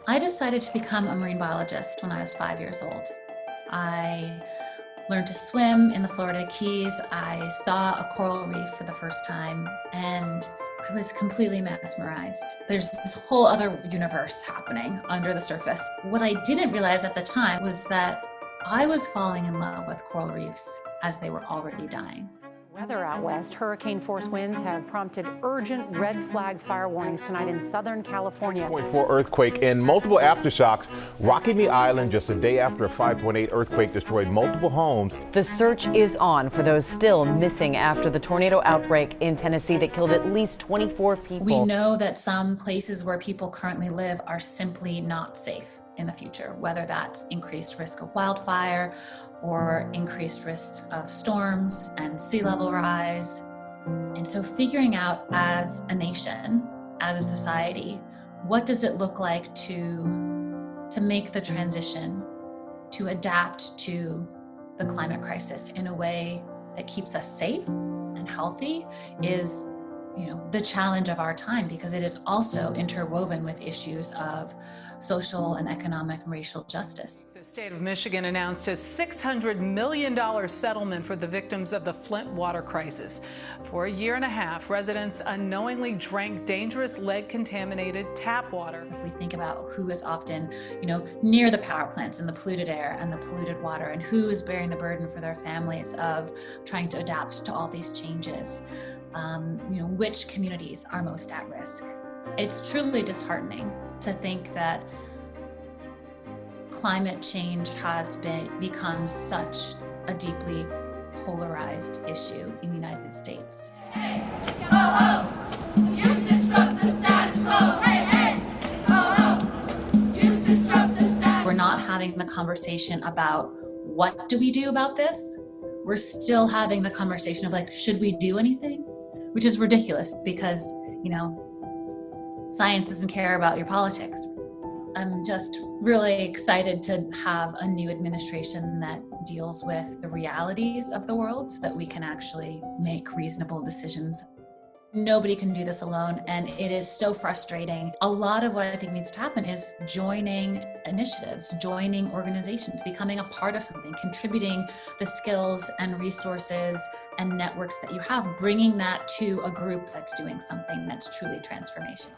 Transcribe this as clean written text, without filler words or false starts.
I decided to become a marine biologist when I was 5 years old. I learned to swim in the Florida Keys. I saw a coral reef for the first time, and I was completely mesmerized. There's this whole other universe happening under the surface. What I didn't realize at the time was that I was falling in love with coral reefs as they were already dying. Weather out west, hurricane-force winds have prompted urgent red flag fire warnings tonight in Southern California. 5.4 earthquake and multiple aftershocks rocking the island just a day after a 5.8 earthquake destroyed multiple homes. The search is on for those still missing after the tornado outbreak in Tennessee that killed at least 24 people. We know that some places where people currently live are simply not safe in the future, whether that's increased risk of wildfire or increased risks of storms and sea level rise. And so figuring out as a nation, as a society, what does it look like to make the transition, to adapt to the climate crisis in a way that keeps us safe and healthy is the challenge of our time, because it is also interwoven with issues of social and economic and racial justice. The state of Michigan announced a $600 million settlement for the victims of the Flint water crisis. For a year and a half, residents unknowingly drank dangerous lead-contaminated tap water. If we think about who is often, near the power plants and the polluted air and the polluted water, and who is bearing the burden for their families of trying to adapt to all these changes, which communities are most at risk. It's truly disheartening to think that climate change has become such a deeply polarized issue in the United States. Hey, ho, ho, you disrupt the status quo. Hey, hey, ho, ho, you disrupt the status quo. We're not having the conversation about what do we do about this? We're still having the conversation of should we do anything? Which is ridiculous because, science doesn't care about your politics. I'm just really excited to have a new administration that deals with the realities of the world so that we can actually make reasonable decisions. Nobody can do this alone, and it is so frustrating. A lot of what I think needs to happen is joining initiatives, joining organizations, becoming a part of something, contributing the skills and resources and networks that you have, bringing that to a group that's doing something that's truly transformational.